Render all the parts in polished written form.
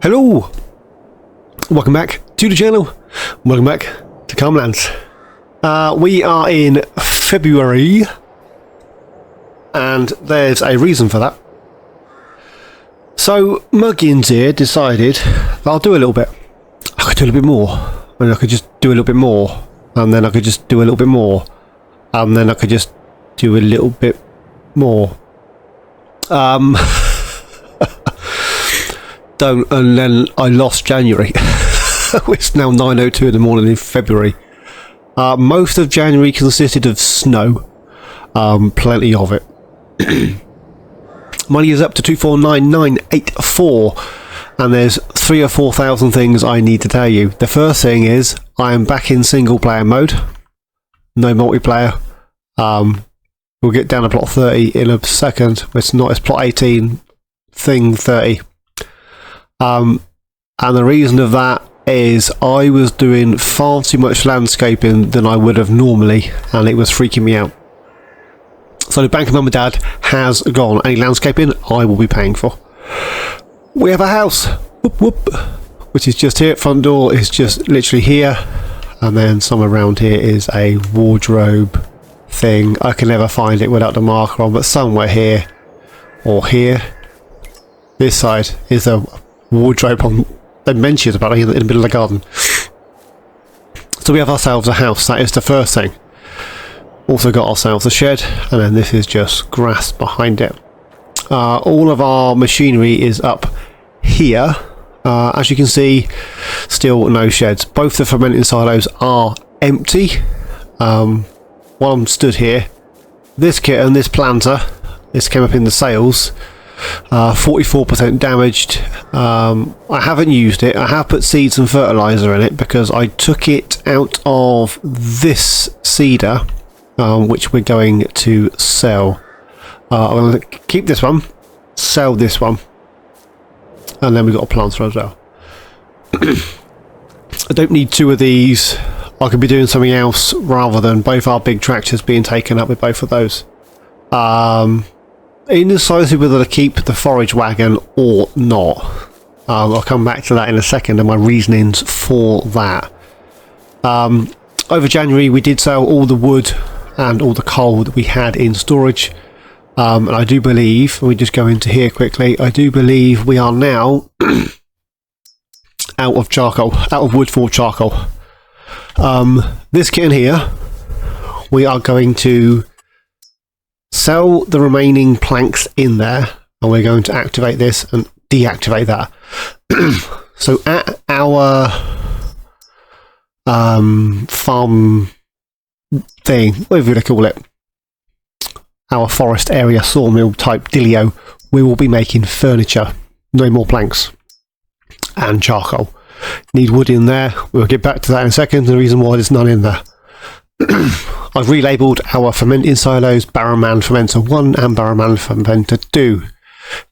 Hello! Welcome back to the channel. Welcome back to Calmlands. We are in February, and there's a reason for that. So, Muggins here decided that I'll do a little bit. I could do a little bit more, and I could just do a little bit more, and then I could just do a little bit more, and then I could just do a little bit more. And then I lost January. It's now 9:02 in the morning in February. Most of January consisted of snow. Plenty of it. Money is up to 249984, and there's 3,000 or 4,000 things I need to tell you. The first thing is I am back in single player mode, no multiplayer. We'll get down to plot 30 in a second. It's plot 18, thing 30. And the reason of that is I was doing far too much landscaping than I would have normally, and it was freaking me out. So the bank of Mum and Dad has gone. Any landscaping I will be paying for. We have a house, whoop whoop, which is just here. Front door is just literally here, and then somewhere around here is a wardrobe thing. I can never find it without the marker on, but somewhere here or here. This side is a wardrobe on the benches about in the middle of the garden. So we have ourselves a house. That is the first thing. Also got ourselves a shed, and then this is just grass behind it. All of our machinery is up here. As you can see, still no sheds. Both the fermenting silos are empty. While I'm stood here, this kit and this planter, this came up in the sales. 44% damaged. I haven't used it. I have put seeds and fertilizer in it because I took it out of this seeder, which we're going to sell. I'm going to keep this one, sell this one, and then we've got a planter as well. I don't need two of these. I could be doing something else rather than both our big tractors being taken up with both of those. Indecisive whether to keep the forage wagon or not. I'll come back to that in a second and my reasonings for that. Over January we did sell all the wood and all the coal that we had in storage, and I do believe, we just go into here quickly, I do believe we are now out of charcoal, out of wood for charcoal. This kit in here, we are going to sell the remaining planks in there, and we're going to activate this and deactivate that. So at our farm thing, whatever you want to call it, our forest area sawmill type dealio, we will be making furniture. No more planks and charcoal. Need wood in there. We'll get back to that in a second. The reason why there's none in there. I've relabeled our fermenting silos Barrowman Fermenter 1 and Barrowman Fermenter 2.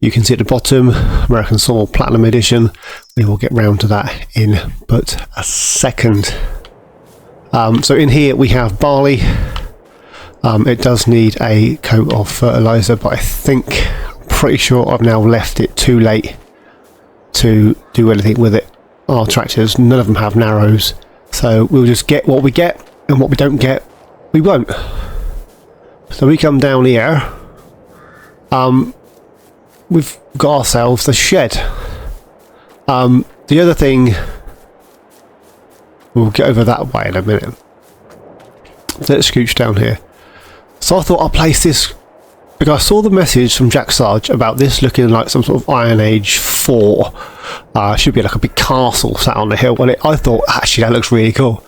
You can see at the bottom, American Sawmill Platinum Edition. We will get round to that in but a second. So in here we have barley. It does need a coat of fertiliser, but I'm pretty sure I've now left it too late to do anything with it. Our tractors, none of them have narrows, so we'll just get what we get, and what we don't get, we won't. So we come down here. We've got ourselves the shed. The other thing, we'll get over that way in a minute. Let's scooch down here. So I thought I'll place this, because I saw the message from Jack Sarge about this looking like some sort of Iron Age 4. Should be like a big castle sat on the hill. Well, I thought, actually, that looks really cool.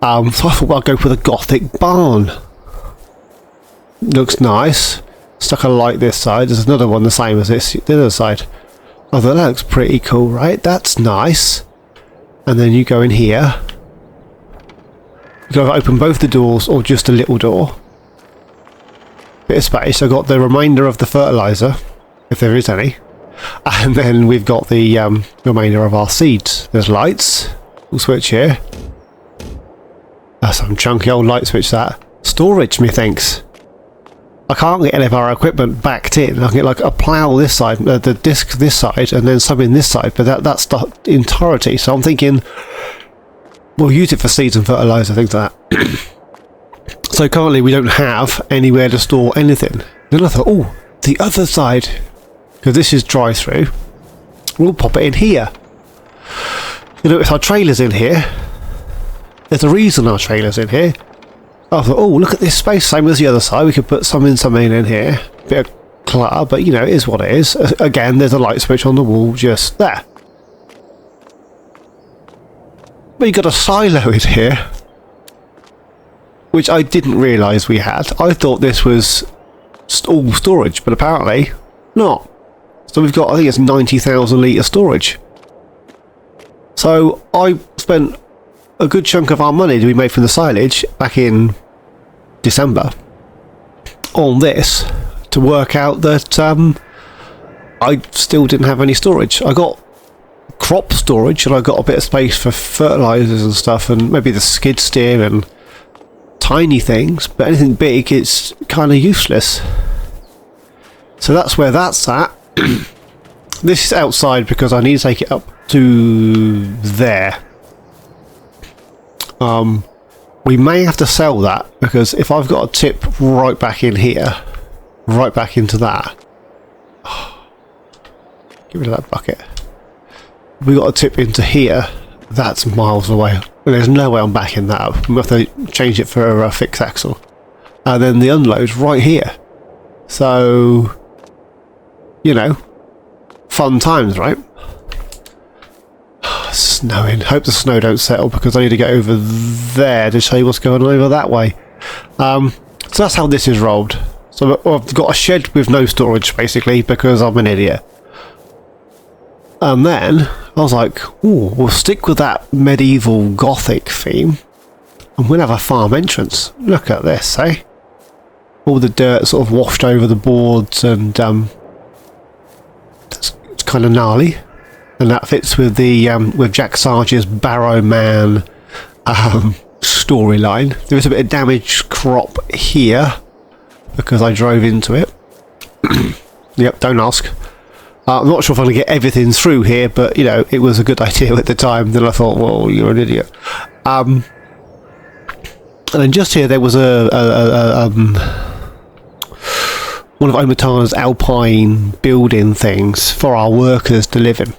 So I thought, well, I'll go for the Gothic barn. Looks nice. Stuck a light this side. There's another one the same as this, the other side. I thought, that looks pretty cool, right? That's nice. And then you go in here. You can open both the doors or just a little door. Bit of space. I've got the remainder of the fertiliser, if there is any. And then we've got the remainder of our seeds. There's lights. We'll switch here. That's some chunky old light switch that. Storage, methinks. I can't get any of our equipment backed in. I can get like a plough this side, the disc this side, and then some in this side, but that's the entirety. So I'm thinking we'll use it for seeds and fertilizer, things like that. So currently we don't have anywhere to store anything. Then I thought, oh, the other side, because this is dry through, we'll pop it in here. You know, if our trailer's in here, there's a reason our trailer's in here. I thought, oh, look at this space, same as the other side. We could put something in here. Bit of clutter, but you know, it is what it is. Again, there's a light switch on the wall just there. But you've got a silo in here, which I didn't realise we had. I thought this was all storage, but apparently not. So we've got, I think it's 90,000 litre storage. So I spent a good chunk of our money that we made from the silage back in December on this to work out that I still didn't have any storage. I got crop storage and I got a bit of space for fertilisers and stuff, and maybe the skid steer and tiny things, but anything big, it's kind of useless. So that's where that's at. This is outside because I need to take it up to there. We may have to sell that, because if I've got a tip right back in here, right back into that, get rid of that bucket. We got a tip into here, that's miles away. There's no way I'm backing that up. We'll have to change it for a fixed axle. And then the unload's right here. So, you know, fun times, right? Snowing. Hope the snow don't settle, because I need to get over there to show you what's going on over that way. So that's how this is rolled. So I've got a shed with no storage, basically, because I'm an idiot. And then I was like, ooh, we'll stick with that medieval gothic theme, and we'll have a farm entrance. Look at this, eh? All the dirt sort of washed over the boards, and it's kind of gnarly. And that fits with the with Jack Sarge's Barrow Man storyline. There is a bit of damaged crop here because I drove into it. Yep, don't ask. I'm not sure if I'm going to get everything through here, but you know, it was a good idea at the time. Then I thought, well, you're an idiot. And then just here there was one of Omatana's alpine building things for our workers to live in.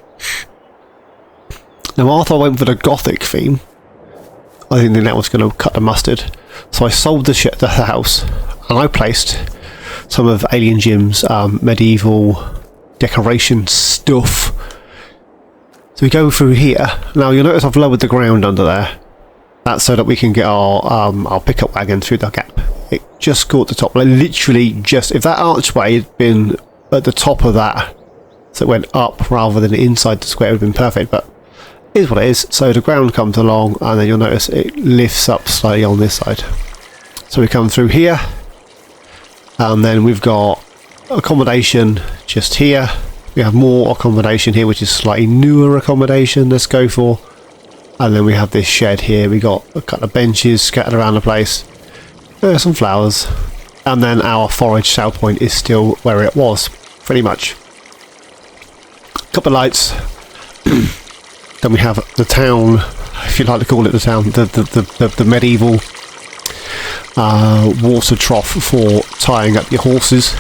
Now, after I went for the gothic theme, I didn't think that was going to cut the mustard, so I sold the house, and I placed some of Alien Jim's medieval decoration stuff. So we go through here. Now you'll notice I've lowered the ground under there. That's so that we can get our pickup wagon through the gap. It just caught the top, like literally just, if that archway had been at the top of that, so it went up rather than inside the square, it would have been perfect, but it is what it is. So the ground comes along, and then you'll notice it lifts up slightly on this side. So we come through here, and then we've got accommodation just here. We have more accommodation here, which is slightly newer accommodation, let's go for. And then we have this shed here. We got a couple of benches scattered around the place. There's some flowers. And then our forage sale point is still where it was, pretty much. Couple of lights. Then we have the town, if you like to call it the town, the medieval water trough for tying up your horses.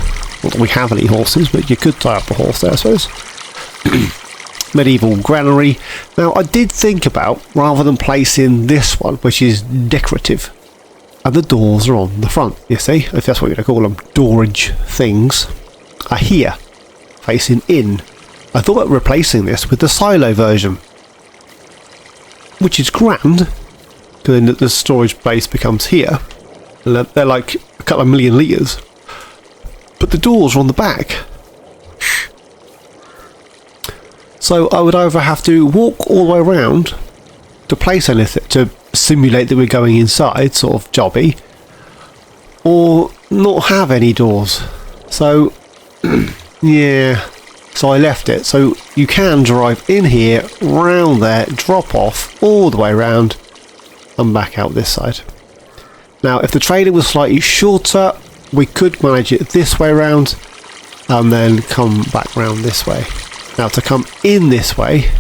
Not that we have any horses, but you could tie up a horse there, I suppose. Medieval granary. Now, I did think about, rather than placing this one, which is decorative, and the doors are on the front, you see, if that's what you're going to call them, doorage things, are here, facing in. I thought about replacing this with the silo version, which is grand, because then the storage base becomes here. They're like a couple of million litres, but the doors are on the back. So I would either have to walk all the way around to place anything, to simulate that we're going inside, sort of jobby, or not have any doors. So, yeah, so I left it. So you can drive in here, round there, drop off, all the way around, and back out this side. Now, if the trailer was slightly shorter, we could manage it this way around and then come back round this way. Now to come in this way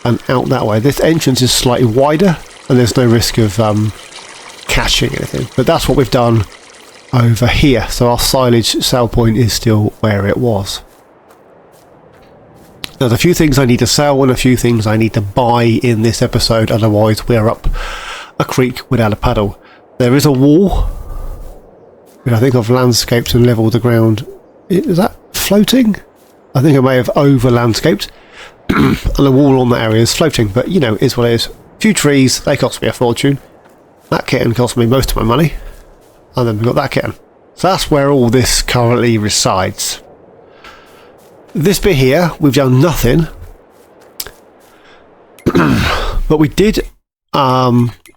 and out that way, this entrance is slightly wider and there's no risk of catching anything, but that's what we've done over here. So our silage sell point is still where it was. There's a few things I need to sell and a few things I need to buy in this episode, otherwise we're up a creek without a paddle. There is a wall, which I think I've landscaped and levelled the ground. Is that floating? I think I may have over landscaped and the wall on that area is floating, but you know, it is what it is. A few trees, they cost me a fortune. That kitten cost me most of my money, and then we've got that kitten. So that's where all this currently resides. This bit here, we've done nothing, but we did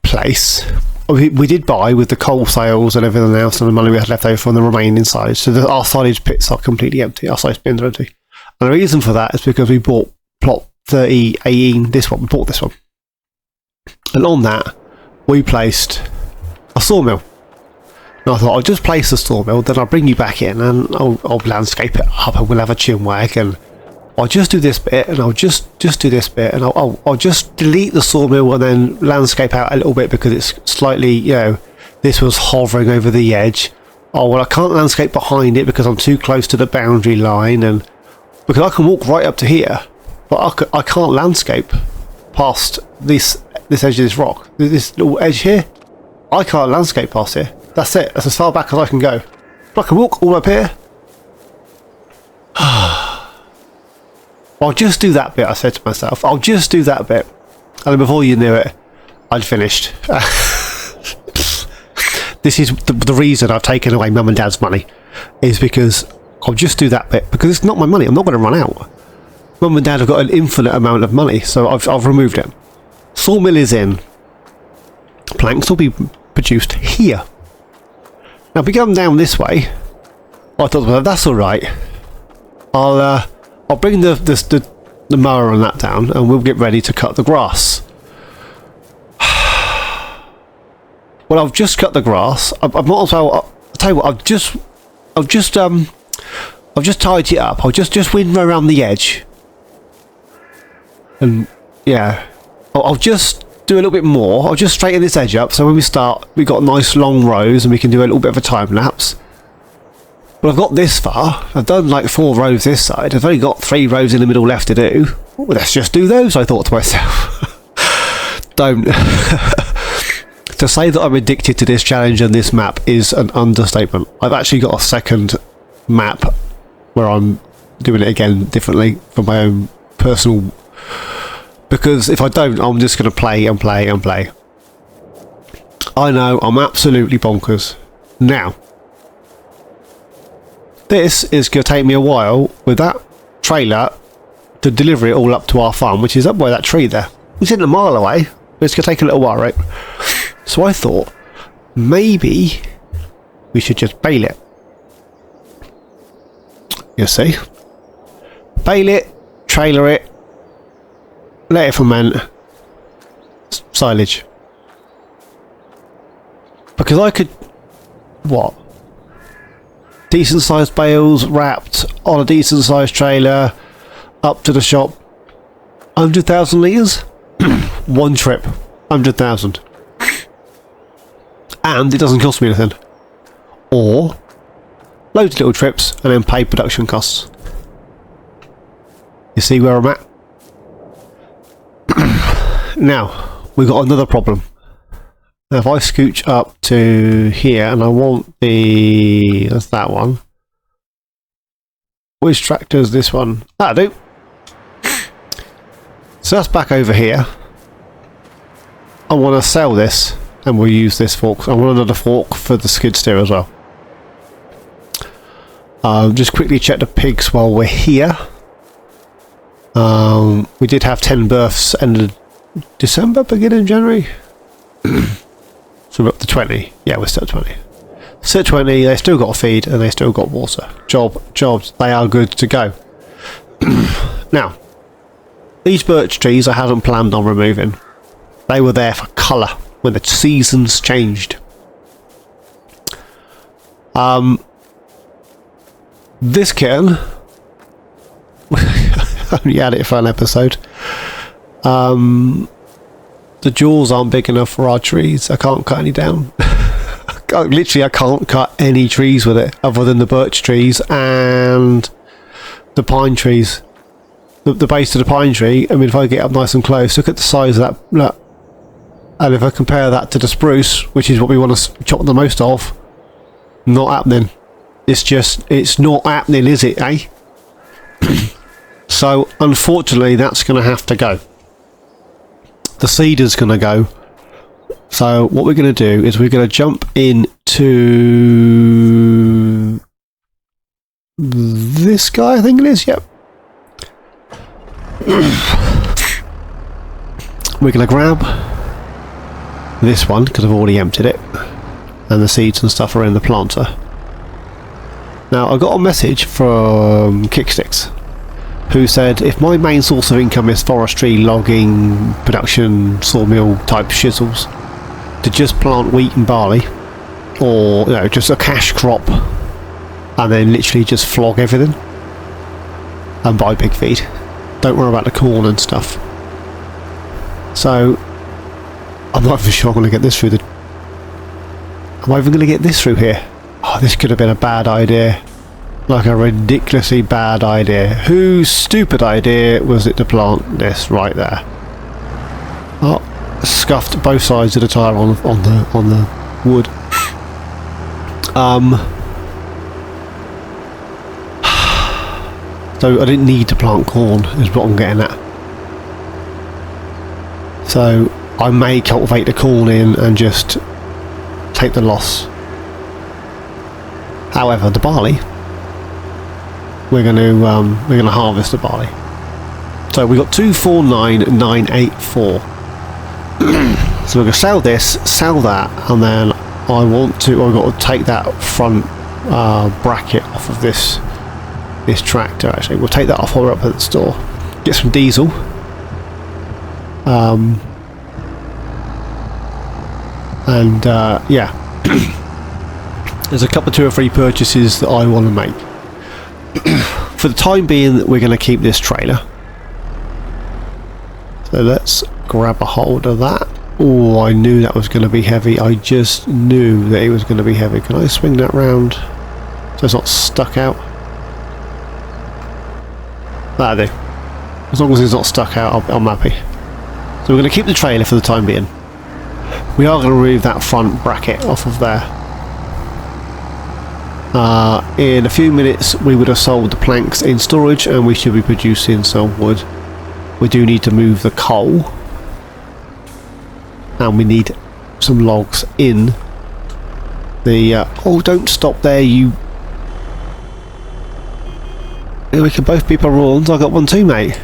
place, we did buy with the coal sales and everything else and the money we had left over from the remaining silage. So our silage pits are completely empty, our silage bins are empty. And the reason for that is because we bought plot 3018, this one, we bought this one. And on that, we placed a sawmill. And I thought, I'll just place the sawmill, then I'll bring you back in and I'll landscape it up and we'll have a chinwag and I'll just do this bit and I'll just do this bit and I'll just delete the sawmill and then landscape out a little bit because it's slightly, you know, this was hovering over the edge. Oh, well, I can't landscape behind it because I'm too close to the boundary line, and because I can walk right up to here, but I can't landscape past this edge of this rock. This little edge here, I can't landscape past here. That's it. That's as far back as I can go. But I can walk all up here. I'll just do that bit, I said to myself. I'll just do that bit. And then before you knew it, I'd finished. This is the reason I've taken away Mum and Dad's money. Is because I'll just do that bit. Because it's not my money. I'm not going to run out. Mum and Dad have got an infinite amount of money. So I've removed it. Sawmill is in. Planks will be produced here. Now if we come down this way, I thought, well, that's alright. I'll bring the mower and that down and we'll get ready to cut the grass. Well, I've just cut the grass. I might as well, I'll tell you what, I've just tied it up. I'll just windrow around the edge. And yeah, I'll just do a little bit more. I'll just straighten this edge up so when we start we've got nice long rows and we can do a little bit of a time lapse. But I've got this far. I've done like 4 rows this side. I've only got 3 rows in the middle left to do. Well, let's just do those, I thought to myself. Don't. To say that I'm addicted to this challenge and this map is an understatement. I've actually got a second map where I'm doing it again differently for my own personal, because if I don't, I'm just going to play and play and play. I know, I'm absolutely bonkers. Now, this is going to take me a while with that trailer to deliver it all up to our farm, which is up by that tree there. It's in a mile away, but it's going to take a little while, right? So I thought, maybe we should just bale it. You see? Bale it, trailer it, let it ferment, silage. Because I could, what? Decent sized bales wrapped on a decent sized trailer up to the shop. 100,000 litres? One trip. 100,000. And it doesn't cost me anything. Or loads of little trips and then pay production costs. You see where I'm at? Now, we've got another problem. Now if I scooch up to here and I want that's that one. Which tractor is this one? That'll do. So that's back over here. I want to sell this and we'll use this fork. I want another fork for the skid steer as well. Just quickly check the pigs while we're here. We did have 10 births end of December, beginning of January. So we're up to 20. Yeah, we're still 20. Still 20, they still got a feed and they still got water. Jobs, they are good to go. Now, these birch trees I hadn't planned on removing. They were there for colour when the seasons changed. This kitten, only had it for an episode. The jaws aren't big enough for our trees. I can't cut any down. Literally, I can't cut any trees with it other than the birch trees and the pine trees. The base of the pine tree, I mean, if I get up nice and close, look at the size of that. And if I compare that to the spruce, which is what we want to chop the most of, not happening. It's not happening, is it, eh? So, unfortunately, that's going to have to go. The cedar's going to go. So, what we're going to do is we're going to jump into this guy, I think it is, yep. We're going to grab this one, because I've already emptied it. And the seeds and stuff are in the planter. Now, I got a message from Kicksticks, who said if my main source of income is forestry, logging, production, sawmill type shizzles, to just plant wheat and barley, or just a cash crop, and then literally just flog everything and buy pig feed. Don't worry about the corn and stuff. So, I'm not even sure I'm going to get this through the... Am I even going to get this through here? Oh, this could have been a bad idea. Like a ridiculously bad idea. Whose stupid idea was it to plant this right there? Oh, scuffed both sides of the tyre on the wood. So I didn't need to plant corn, is what I'm getting at. So I may cultivate the corn in and just take the loss. However, the barley, we're going to harvest the barley. So we got 249984. So we're going to sell this, sell that, and then I've got to take that front bracket off of this tractor. Actually, we'll take that off while we're up at the store. Get some diesel. Yeah. There's a couple, 2 or 3 purchases that I want to make. For the time being, we're going to keep this trailer. So let's grab a hold of that. Oh, I knew that was going to be heavy. I just knew that it was going to be heavy. Can I swing that round so it's not stuck out? That'll do. As long as it's not stuck out, I'm happy. So we're going to keep the trailer for the time being. We are going to remove that front bracket off of there. In a few minutes we would have sold the planks in storage and we should be producing some wood. We do need to move the coal and we need some logs in the oh, don't stop there, you. We can both be prawns. I got one too, mate.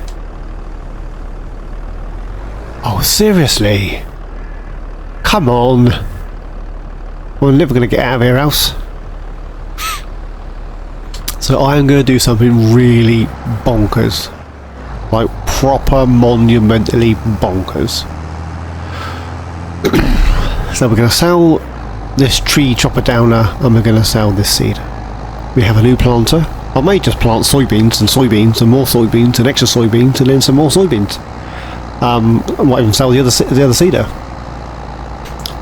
Oh, seriously? Come on. We're never going to get out of here else. So I am going to do something really bonkers. Like proper monumentally bonkers. So we're going to sell this tree chopper downer and we're going to sell this seed. We have a new planter. I may just plant soybeans and more soybeans and extra soybeans and then some more soybeans. I might even sell the other seeder.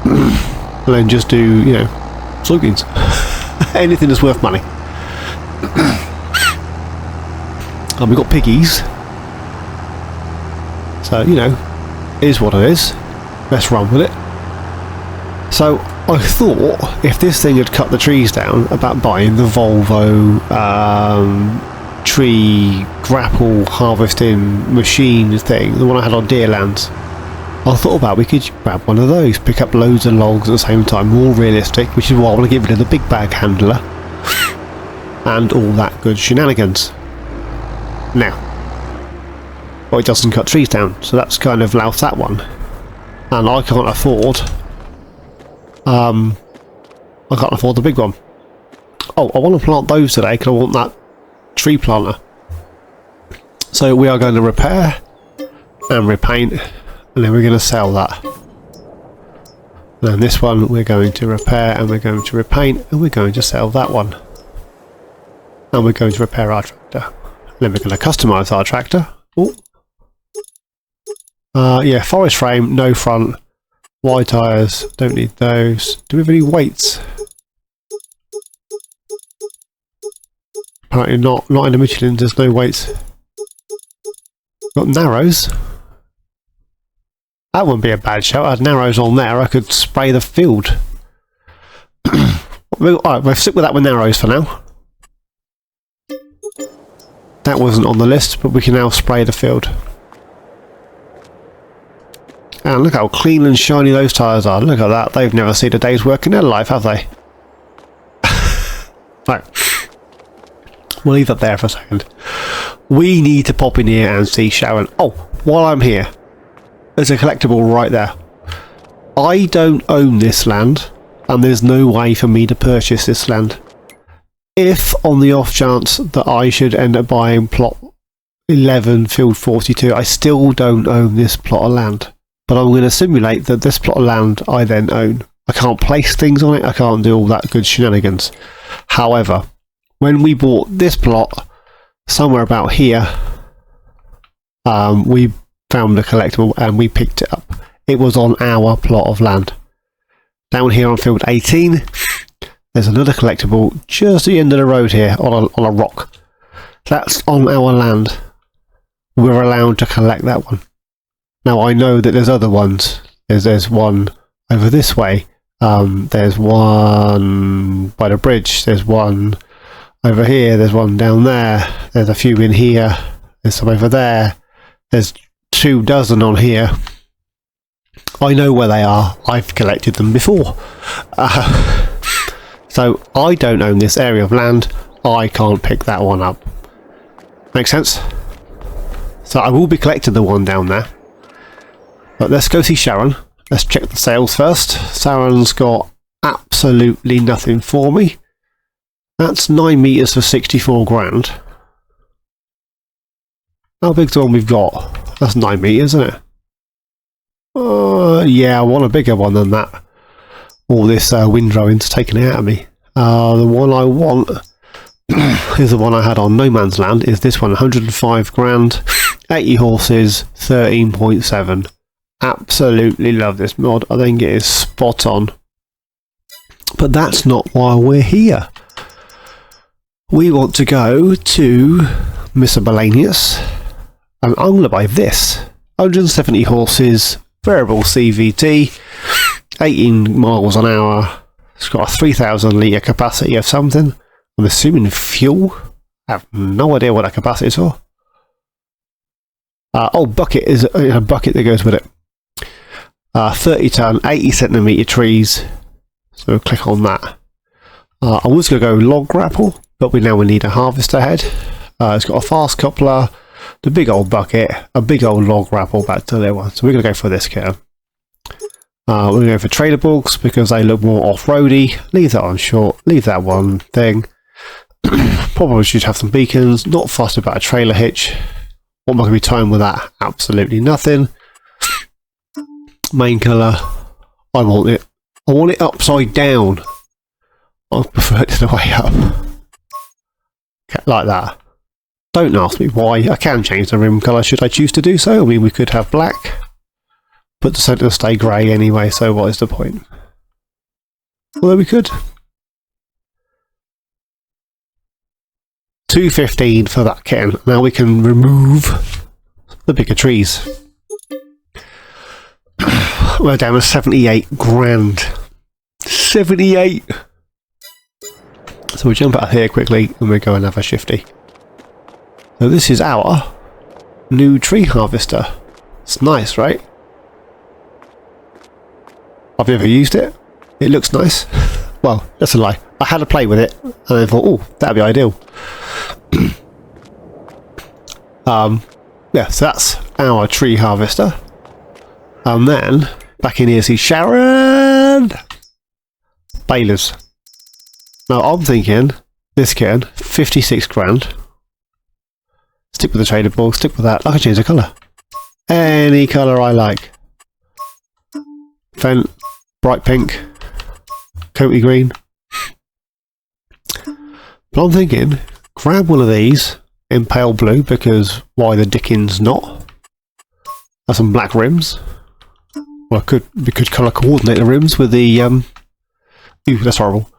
And then just do, soybeans. Anything that's worth money. And we've got piggies. So, it is what it is. Let's run with it. So, I thought if this thing had cut the trees down about buying the Volvo tree grapple harvesting machine thing, the one I had on Deerlands, I thought about we could grab one of those, pick up loads of logs at the same time, more realistic, which is why I want to get rid of the big bag handler and all that good shenanigans. Now, well, it doesn't cut trees down, so that's kind of loused that one, and I can't afford the big one. Oh, I want to plant those today because I want that tree planter. So we are going to repair and repaint, and then we're going to sell that. And then this one we're going to repair, and we're going to repaint, and we're going to sell that one. And we're going to repair our tractor. Then we're going to customise our tractor. Oh. Yeah, forest frame, no front. Wide tyres, don't need those. Do we have any weights? Apparently not. Not in the Michelin, there's no weights. Got narrows. That wouldn't be a bad shout. I had narrows on there, I could spray the field. Alright, we'll stick with that with narrows for now. That wasn't on the list, but we can now spray the field. And look how clean and shiny those tyres are. Look at that. They've never seen a day's work in their life, have they? Right. We'll leave that there for a second. We need to pop in here and see Sharon. Oh, while I'm here, there's a collectible right there. I don't own this land, and there's no way for me to purchase this land. If, on the off chance that I should end up buying plot 11, field 42, I still don't own this plot of land. But I'm going to simulate that this plot of land I then own. I can't place things on it, I can't do all that good shenanigans. However, when we bought this plot, somewhere about here, we found a collectible and we picked it up. It was on our plot of land. Down here on field 18, there's another collectible just at the end of the road here on a rock. That's on our land. We're allowed to collect that one. Now I know that there's other ones. There's one over this way. There's one by the bridge. There's one over here. There's one down there. There's a few in here. There's some over there. There's 24 on here. I know where they are. I've collected them before. So I don't own this area of land. I can't pick that one up. Make sense? So I will be collecting the one down there. But let's go see Sharon. Let's check the sales first. Sharon's got absolutely nothing for me. That's 9 metres for 64 grand. How big's the one we've got? That's 9 metres, isn't it? Yeah, I want a bigger one than that. All this windrowing's taken it out of me. The one I want is the one I had on No Man's Land. Is this one 105 grand, 80 horses, 13.7. Absolutely love this mod. I think it is spot on. But that's not why we're here. We want to go to Miscellaneous, and I'm going to buy this. 170 horses, variable CVT, 18 miles an hour. It's got a 3,000 litre capacity of something. I'm assuming fuel. I have no idea what that capacity is for. Oh, bucket is a bucket that goes with it. 30 tonne, 80 centimetre trees. So we'll click on that. I was going to go log grapple, but we need a harvester head. It's got a fast coupler, the big old bucket, a big old log grapple back to the one. So we're going to go for this kit. We're going to go for trader bugs because they look more off-roady. Leave that on short. Leave that one thing. Probably should have some beacons. Not fussed about a trailer hitch. What am I going to be tying with that? Absolutely nothing. Main colour. I want it upside down. I prefer it to the way up. Okay, like that. Don't ask me why. I can change the rim colour should I choose to do so. I mean, we could have black, but the centre will stay grey anyway, so what is the point? Although we could. 215 for that kitten. Now we can remove the bigger trees. We're down to 78 grand. 78! So we jump out here quickly and we go and have a shifty. So this is our new tree harvester. It's nice, right? I've never used it. It looks nice. Well, that's a lie. I had a play with it and I thought, oh, that'd be ideal. Yeah, so that's our tree harvester. And then back in here, see Sharon! Balers. Now I'm thinking this can 56 grand. Stick with the trader ball, stick with that. I can change the colour. Any colour I like. Fent, bright pink, coaty green. But I'm thinking, grab one of these in pale blue, because why the dickens not? Have some black rims. Well, we could colour coordinate the rims with the Ooh, that's horrible.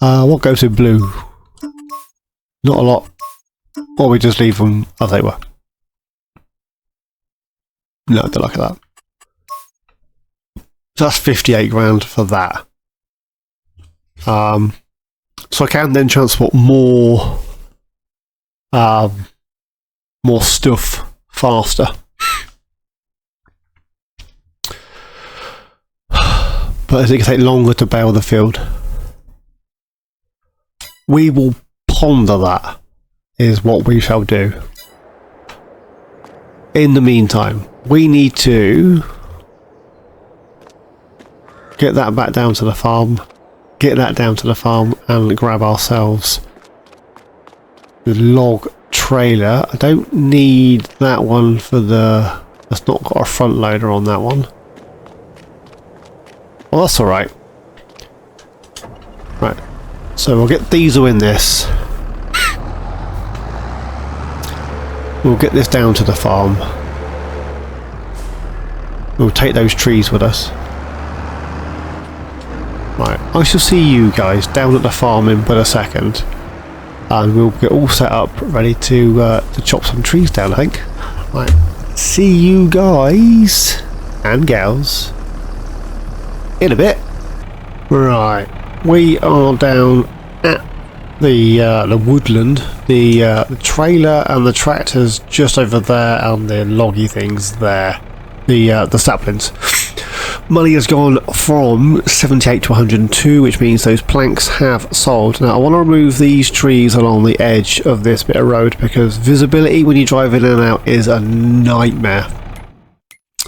What goes in blue? Not a lot. Or we just leave them as they were. No, don't like that. So that's 58 grand for that. So I can then transport more stuff faster. But as it can take longer to bale the field. We will ponder that, is what we shall do. In the meantime, we need to get that back down to the farm, and grab ourselves the log trailer. I don't need that one for the... That's not got a front loader on that one. Well, that's alright. Right, so we'll get diesel in this. We'll get this down to the farm. We'll take those trees with us. Right, I shall see you guys down at the farm in but a second. And we'll get all set up, ready to chop some trees down, I think. Right, see you guys and gals in a bit. Right, we are down at the woodland. The trailer and the tractor's just over there, and the loggy things there. The saplings. Money has gone from 78 to 102, which means those planks have sold. Now I want to remove these trees along the edge of this bit of road, because visibility when you drive in and out is a nightmare.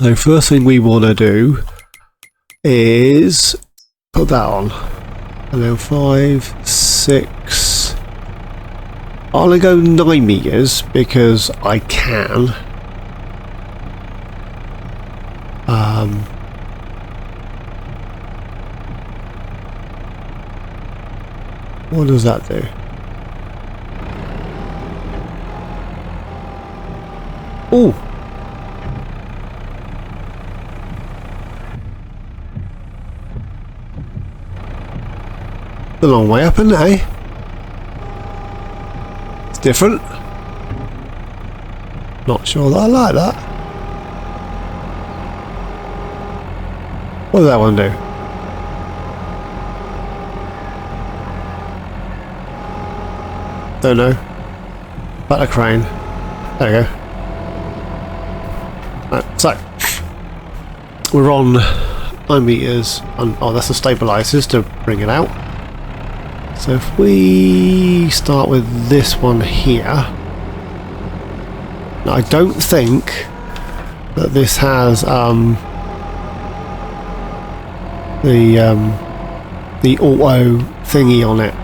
So first thing we want to do is put that on, and then 5, 6. I'm going to go 9 meters because I can. What does that do? Oh! The long way up, isn't it, eh? It's different. Not sure that I like that. What does that one do? Don't know. Back the crane. There we go. Right, so we're on 9 meters. Oh, that's the stabilizers to bring it out. So if we start with this one here. Now I don't think that this has the auto thingy on it.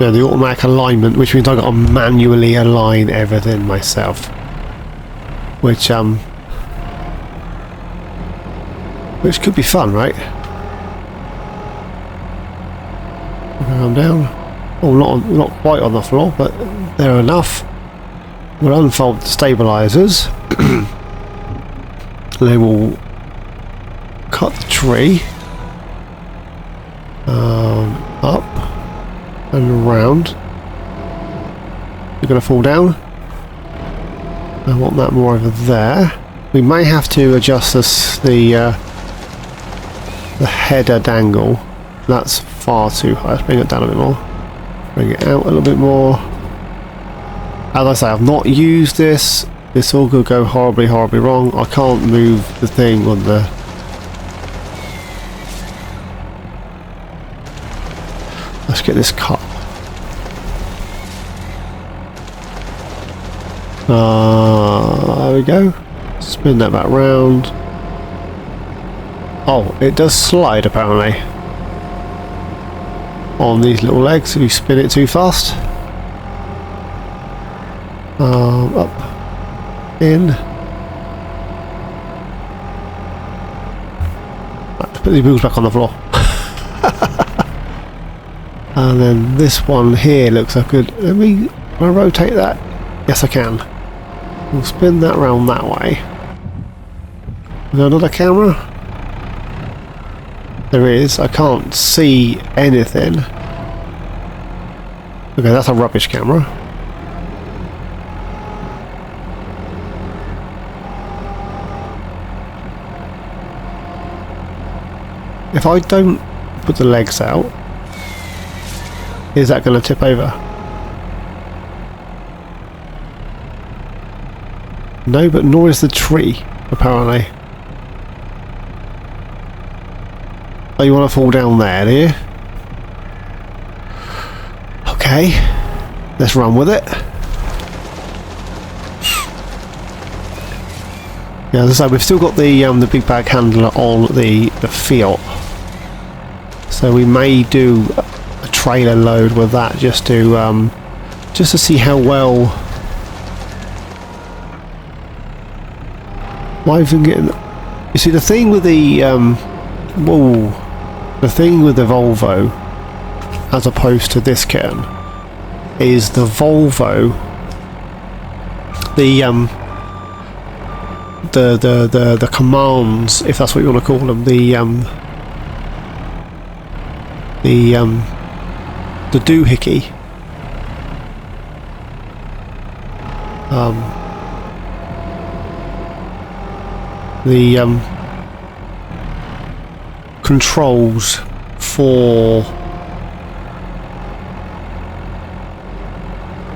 Yeah, the automatic alignment, which means I've got to manually align everything myself. Which could be fun, right? Come down. Oh, not quite on the floor, but they're enough. We'll unfold the stabilizers. And then we'll cut the tree up and around. You're going to fall down. I want that more over there. We may have to adjust the header dangle. That's far too high. Let's bring it down a bit more. Bring it out a little bit more. As I say, I've not used this. This all could go horribly, horribly wrong. I can't move the thing on the... Let's get this cut. There we go. Spin that back round. Oh, it does slide apparently on these little legs if you spin it too fast. Up, in. put these wheels back on the floor. And then this one here looks like good. Let me, can I rotate that? Yes, I can. We'll spin that round that way. Is there another camera? There is. I can't see anything. Okay, that's a rubbish camera. If I don't put the legs out, is that going to tip over? No, but nor is the tree, apparently. Oh, you want to fall down there, do you? Okay, let's run with it. Yeah, as I say, we've still got the big bag handler on the Fiat, so we may do a trailer load with that just to see how well. Why even getting? You see, the thing with the the thing with the Volvo, as opposed to this kitten, is the Volvo, the commands, if that's what you want to call them, the doohickey, the controls for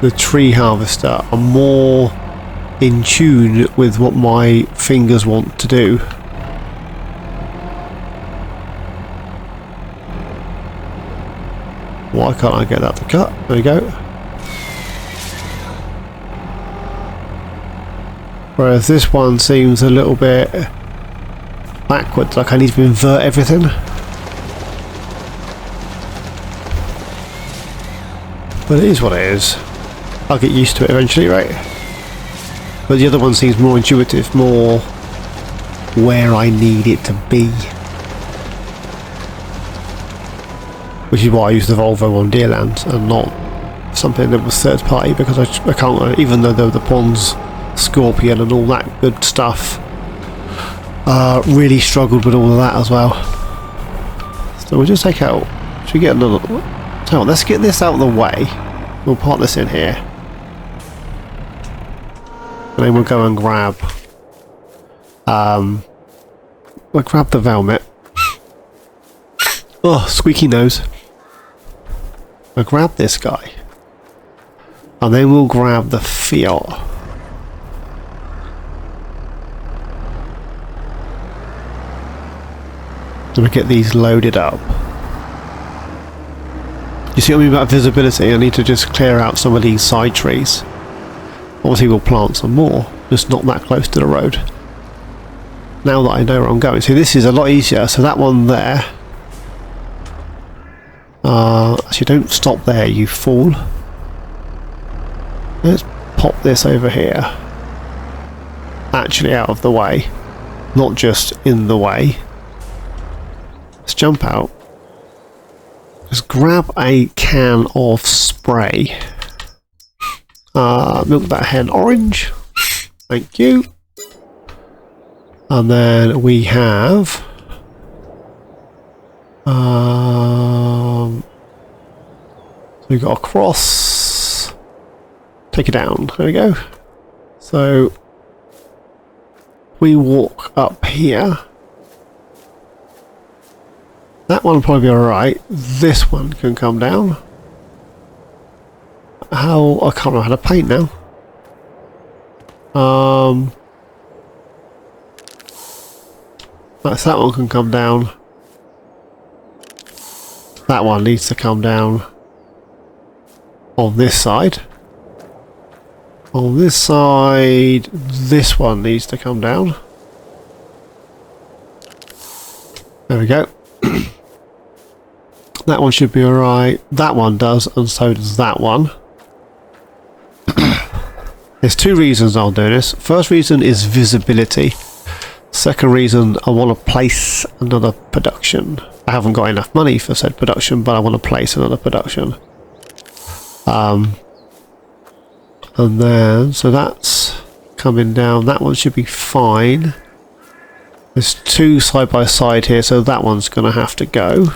the tree harvester are more in tune with what my fingers want to do. Why can't I get that to cut? There we go. Whereas this one seems a little bit backwards, like I need to invert everything. But it is what it is. I'll get used to it eventually, right? But the other one seems more intuitive, more where I need it to be. Which is why I use the Volvo on Deerland and not something that was third party, because I can't, even though the Pons Scorpion and all that good stuff, really struggled with all of that as well. So we'll just take out, should we get another, so let's get this out of the way, we'll park this in here, and then we'll go and grab we'll grab the Velmet. Oh, squeaky nose. We'll grab this guy, and then we'll grab the Fiat. And we'll get these loaded up. You see what I mean about visibility? I need to just clear out some of these side trees. Obviously we'll plant some more, just not that close to the road. Now that I know where I'm going. See, this is a lot easier. So that one there. Actually, don't stop there, you fool. Let's pop this over here. Actually out of the way. Not just in the way. Let's jump out. Just grab a can of spray. MilkThatHen orange. Thank you. And then we have so we've got a cross. Take it down. There we go. So we walk up here. That one will probably be alright. This one can come down. How? I can't remember how to paint now. That's that one can come down. That one needs to come down on this side. On this side, this one needs to come down. There we go. That one should be alright. That one does, and so does that one. There's two reasons I'll do this. First reason is visibility. Second reason, I want to place another production. I haven't got enough money for said production, but I want to place another production. And then, so that's coming down. That one should be fine. There's two side by side here, so that one's going to have to go.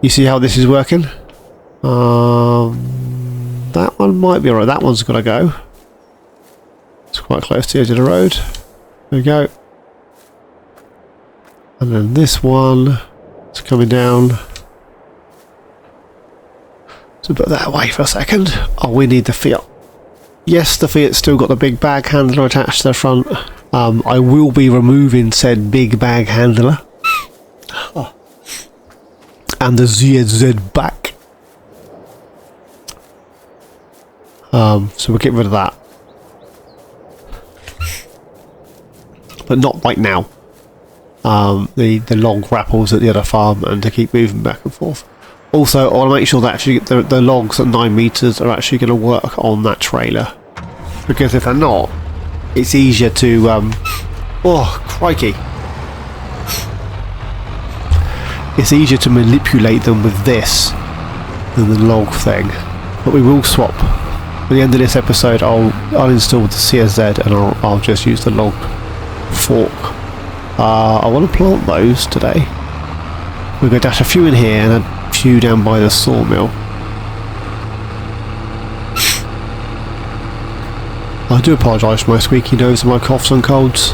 You see how this is working? That one might be alright. That one's got to go. It's quite close to the edge of the road. There we go. And then this one is coming down. So put that away for a second. Oh, we need the Fiat. Yes, the Fiat's still got the big bag handler attached to the front. I will be removing said big bag handler. Oh. And the ZZ back. So we'll get rid of that. But not right now. The log rappels at the other farm and to keep moving back and forth. Also, I want to make sure that actually the logs at 9 meters are actually going to work on that trailer. Because if they're not, it's easier to... oh, crikey. It's easier to manipulate them with this than the log thing. But we will swap. At the end of this episode, I'll install the CSZ and I'll just use the log fork. I want to plant those today. We're going to dash a few in here and a few down by the sawmill. I do apologise for my squeaky nose and my coughs and colds.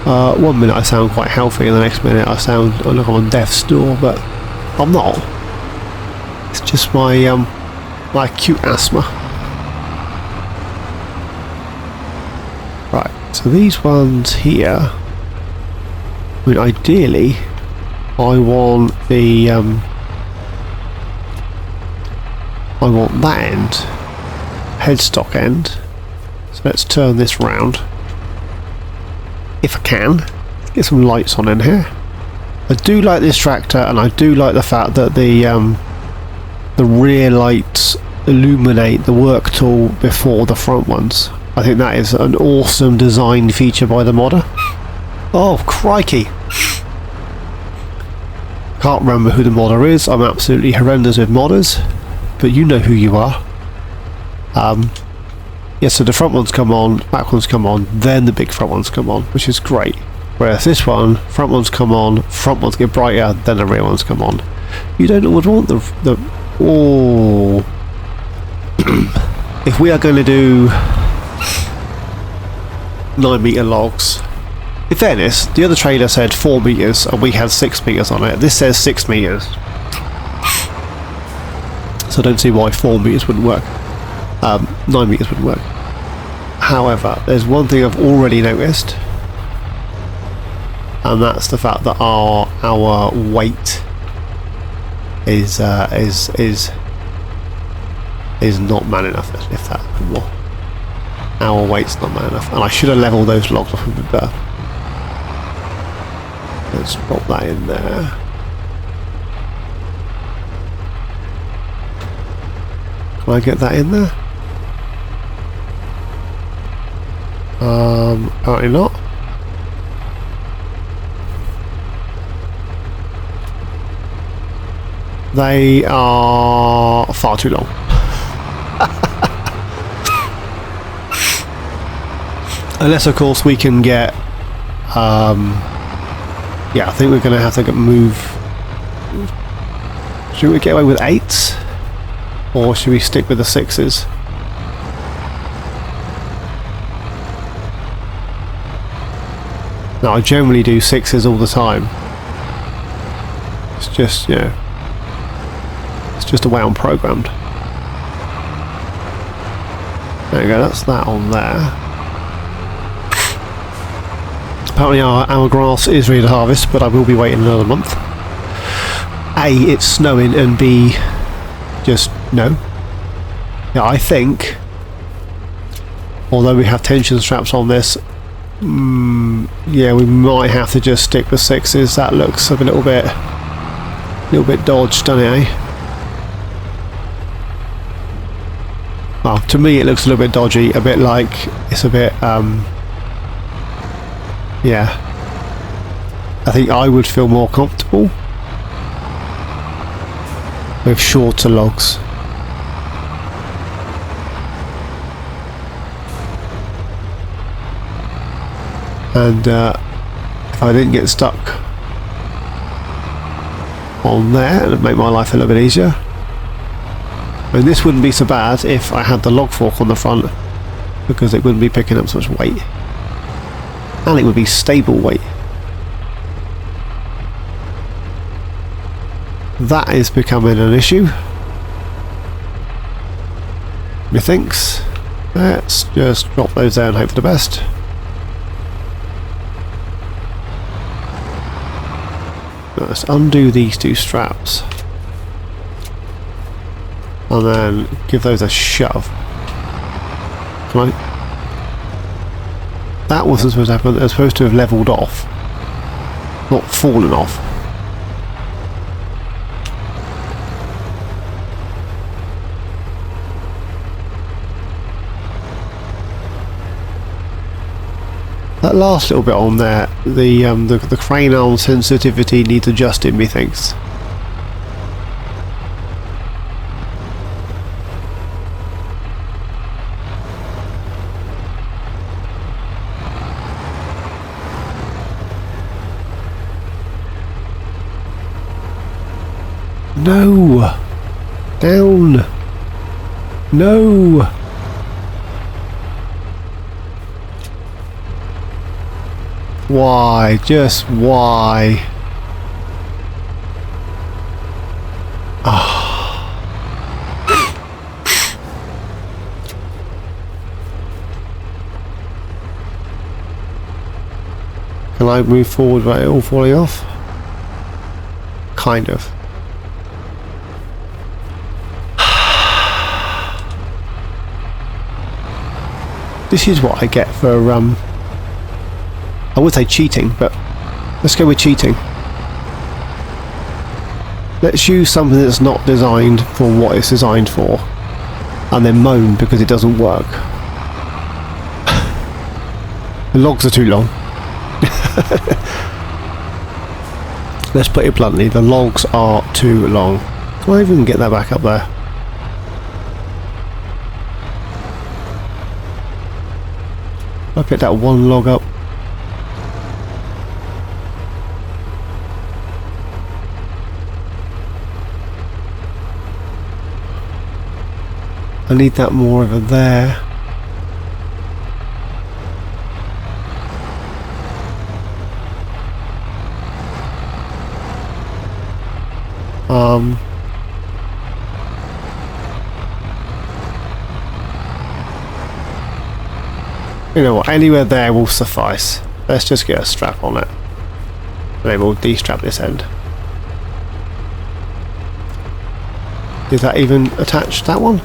1 minute I sound quite healthy and the next minute I look I'm on death's door, but I'm not. It's just my my acute asthma. Right, so these ones here, I mean ideally I want the I want that end, headstock end. So let's turn this round. If I can, get some lights on in here. I do like this tractor, and I do like the fact that the rear lights illuminate the work tool before the front ones. I think that is an awesome design feature by the modder. Oh, crikey! Can't remember who the modder is. I'm absolutely horrendous with modders, but you know who you are. Yeah, so the front ones come on, back ones come on, then the big front ones come on, which is great. Whereas this one, front ones come on, front ones get brighter, then the rear ones come on. You don't always want the oh. If we are going to do 9 meter logs, in fairness, the other trailer said 4 meters and we had 6 meters on it. This says 6 meters. So I don't see why 4 meters wouldn't work. 9 meters wouldn't work. However, there's one thing I've already noticed, and that's the fact that our weight is not man enough. Let's lift that a bit more. Our weight's not man enough, and I should have leveled those logs off a bit better. Let's pop that in there. Can I get that in there? Apparently not. They are far too long. Unless of course we can get yeah, I think we're going to have to move. Should we get away with 8s? Or should we stick with the 6s? No, I generally do 6s all the time. It's just, you know, it's just the way I'm programmed. There we go, that's that on there. Apparently our grass is ready to harvest, but I will be waiting another month. A, it's snowing, and B, just no. Yeah, I think, although we have tension straps on this, yeah, we might have to just stick with 6s. That looks a little bit dodged, doesn't it, eh? well, to me it looks a little bit dodgy, a bit like it's a bit yeah, I think I would feel more comfortable with shorter logs. And if I didn't get stuck on there, it'd make my life a little bit easier. And this wouldn't be so bad if I had the log fork on the front, because it wouldn't be picking up so much weight, and it would be stable weight. That is becoming an issue, methinks. Let's just drop those there and hope for the best. Let's undo these two straps and then give those a shove. Can I? That wasn't supposed to happen. They're supposed to have levelled off, not fallen off. That last little bit on there, the crane arm sensitivity needs adjusting, methinks. No! Down! No! Why? Just why? Can I move forward without it all falling off? Kind of. This is what I get for I would say cheating, but let's go with cheating. Let's use something that's not designed for what it's designed for, and then moan because it doesn't work. The logs are too long. Let's put it bluntly, the logs are too long. Can I even get that back up there? I picked that one log up. I need that more over there. You know what, anywhere there will suffice. Let's just get a strap on it. Then we'll de-strap this end. Did that even attach that one?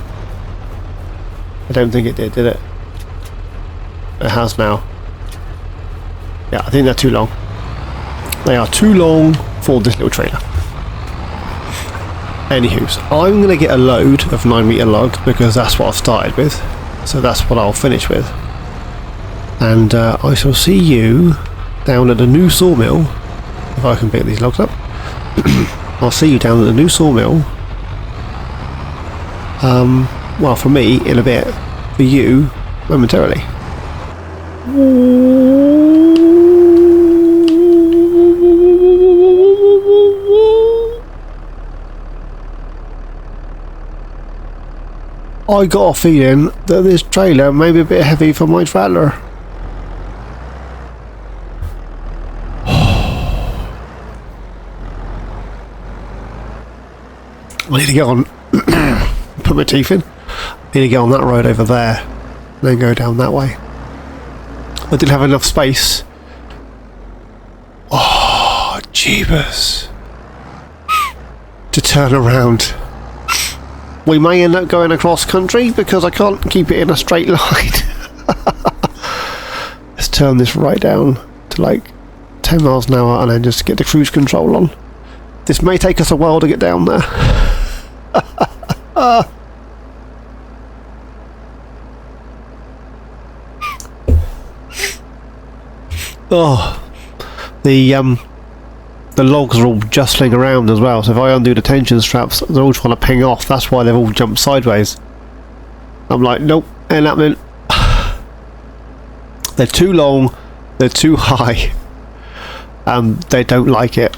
I don't think it did it? It has now. Yeah, I think they're too long. They are too long for this little trailer. Anywho, I'm going to get a load of 9-metre logs because that's what I've started with. So that's what I'll finish with. And I shall see you down at the new sawmill, if I can pick these logs up. I'll see you down at the new sawmill. Well, for me, in a bit. For you, momentarily. I got a feeling that this trailer may be a bit heavy for my trailer. I need to get on, put my teeth in. I need to get on that road over there, and then go down that way. I didn't have enough space. Oh, jeebus. To turn around. We may end up going across country because I can't keep it in a straight line. Let's turn this right down to like 10 miles an hour and then just get the cruise control on. This may take us a while to get down there. Oh, the logs are all jostling around as well, so if I undo the tension straps, they're all trying to ping off. That's why they've all jumped sideways. I'm like, nope, ain't happening. They're too long, they're too high, and they don't like it.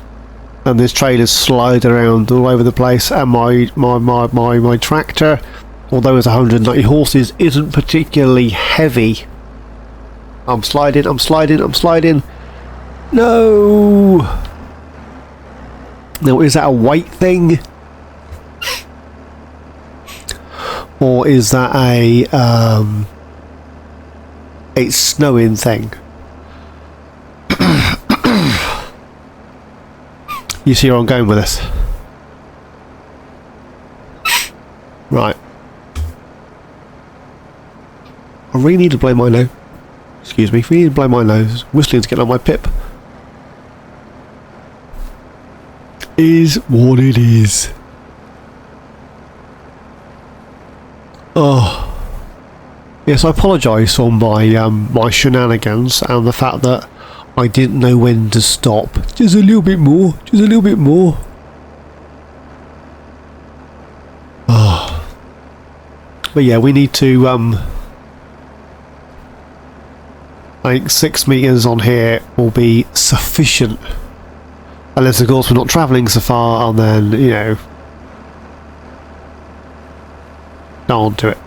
And this trailer's sliding around all over the place, and my tractor, although it's 190 horses, isn't particularly heavy. I'm sliding. No! Now, is that a weight thing? Or is that a it's snowing thing? You see where I'm going with this? Right. I really need to blow my nose. Excuse me, I really need to blow my nose. Whistling's getting on my pip. Is what it is. Oh. Yes, I apologise for my my shenanigans and the fact that I didn't know when to stop. Just a little bit more. Just a little bit more. Oh. But yeah, we need to I think 6 meters on here will be sufficient. Unless of course we're not travelling so far, and then, you know, on to it.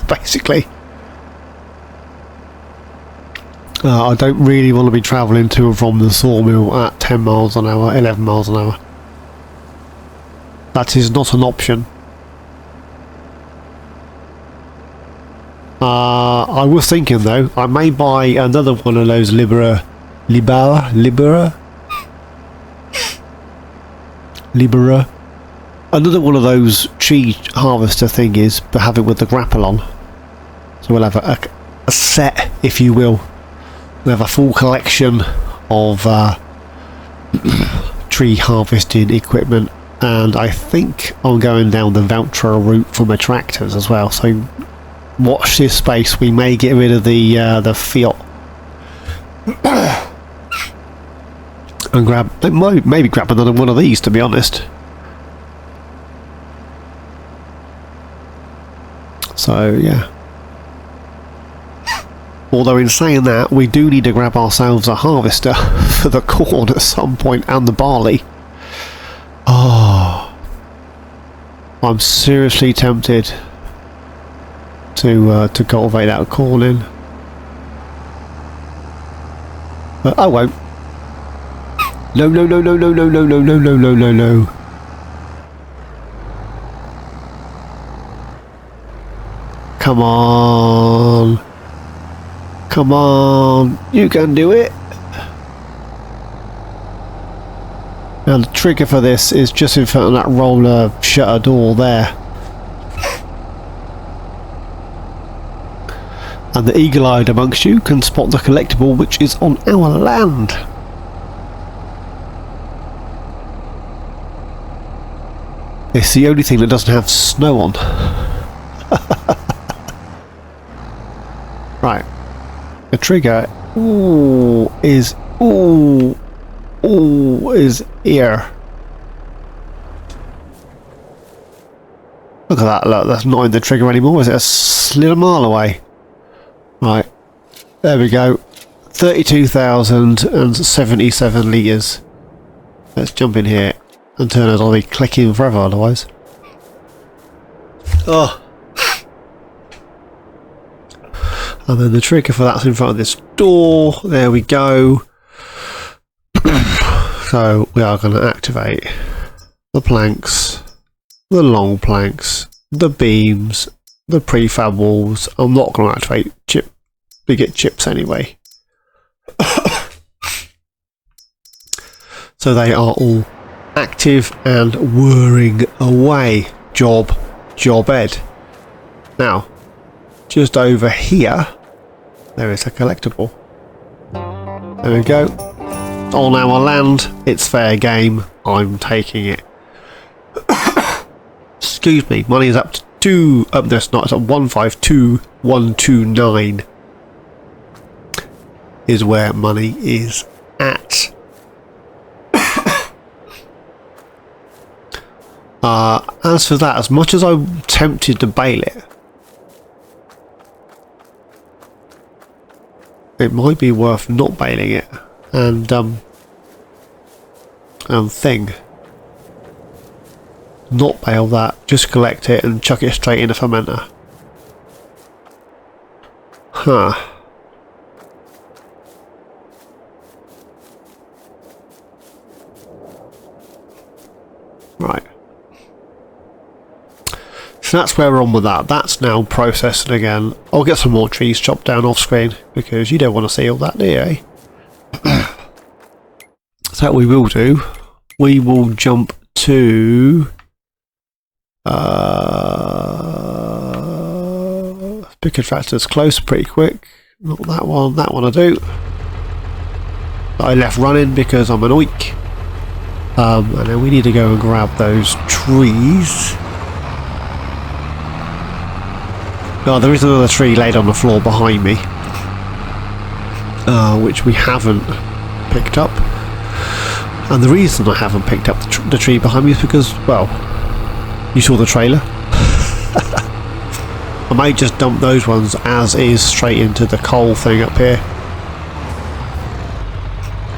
Basically. I don't really want to be travelling to and from the sawmill at 10 miles an hour, 11 miles an hour. That is not an option. I was thinking though, I may buy another one of those Libera. Another one of those tree harvester thingies, but have it with the grapple on. So we'll have a set, if you will. We'll have a full collection of tree harvesting equipment, and I think I'm going down the voucher route for my tractors as well. So watch this space. We may get rid of the Fiat and grab, maybe grab another one of these, to be honest. So yeah. Although in saying that, we do need to grab ourselves a harvester for the corn at some point, and the barley. Oh, I'm seriously tempted to cultivate that corn in, but I won't. No. Come on. Come on, you can do it. Now the trigger for this is just in front of that roller shutter door there. And the eagle-eyed amongst you can spot the collectible which is on our land. It's the only thing that doesn't have snow on. Right. The trigger is here. Look at that, look, that's not in the trigger anymore, is it? A little mile away. Right, there we go. 32,077 litres. Let's jump in here and turn it on. I'll be clicking forever otherwise. Oh. And then the trigger for that's in front of this door. There we go. So we are going to activate the planks, the long planks, the beams, the prefab walls. I'm not going to activate chip. We get chips anyway. So they are all active and whirring away. Job ed. Now, just over here, there is a collectible. There we go. On our land, it's fair game. I'm taking it. Excuse me, money is up to it's at 152,129. is where money is at. As for that, as much as I'm tempted to bail it, it might be worth not bailing it and not bail that, just collect it and chuck it straight in a fermenter. Huh. Right. So that's where we're on with that. That's now processing again. I'll get some more trees chopped down off screen because you don't want to see all that, do you? So what we will do, we will jump to pick attractors close pretty quick. Not that one I do. I left running because I'm an oik. And then we need to go and grab those trees. Oh, there is another tree laid on the floor behind me, which we haven't picked up. And the reason I haven't picked up the tree behind me is because, well, you saw the trailer. I may just dump those ones as is straight into the coal thing up here.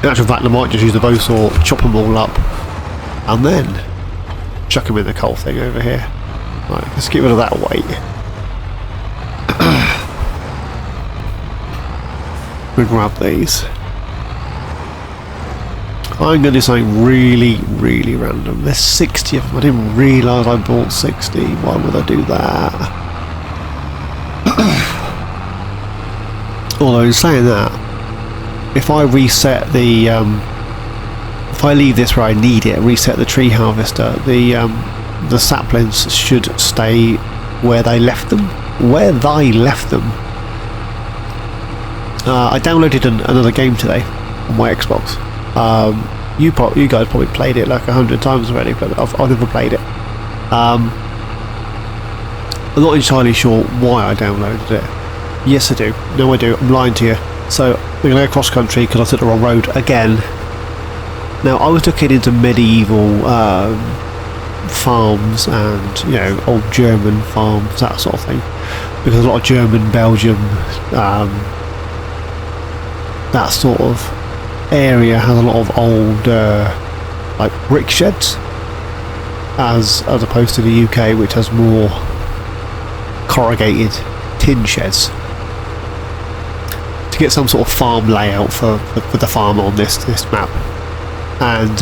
In actual fact, I might just use the bow saw, chop them all up, and then chuck them in the coal thing over here. Right, let's get rid of that weight. We'll grab these. I'm going to do something really, really random. There's 60 of them. I didn't realise I bought 60. Why would I do that? Although in saying that, if I reset the, if I leave this where I need it, reset the tree harvester, the saplings should stay where they left them. Where they left them. I downloaded another game today on my Xbox. You guys probably played it like 100 times already, but I've never played it. I'm not entirely sure why I downloaded it. Yes, I do. No, I do. I'm lying to you. So we're going to go cross country because I took the wrong road again. Now I was looking into medieval farms and, you know, old German farms, that sort of thing, because a lot of German, Belgium, that sort of area has a lot of old like brick sheds, as opposed to the UK, which has more corrugated tin sheds. To get some sort of farm layout for the farm on this map, and